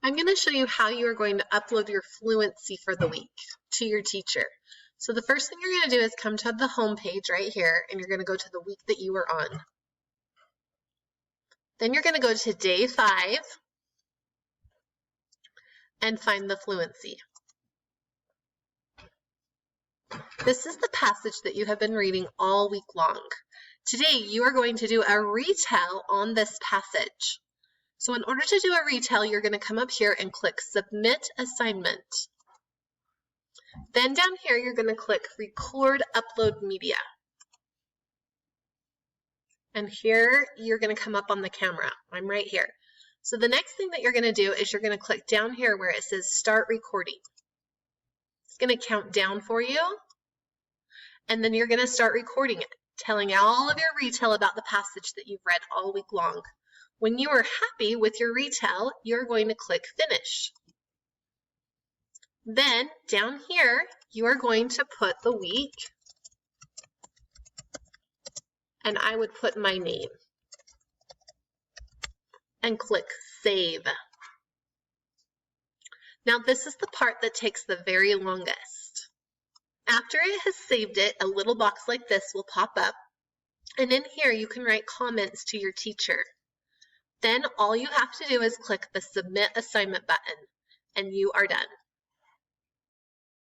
I'm going to show you how you are going to upload your fluency for the week to your teacher. So the first thing you're going to do is come to the home page right here, and you're going to go to the week that you are on. Then you're going to go to day 5 and find the fluency. This is the passage that you have been reading all week long. Today you are going to do a retell on this passage. So in order to do a retell, you're going to come up here and click Submit Assignment. Then down here, you're going to click Record Upload Media. And here, you're going to come up on the camera. I'm right here. So the next thing that you're going to do is you're going to click down here where it says Start Recording. It's going to count down for you. And then you're going to start recording it, telling all of your retell about the passage that you've read all week long. When you are happy with your retell, you're going to click Finish. Then down here, you are going to put the week, and I would put my name, and click Save. Now this is the part that takes the very longest. After it has saved it, a little box like this will pop up, and in here you can write comments to your teacher. Then all you have to do is click the Submit Assignment button, and you are done.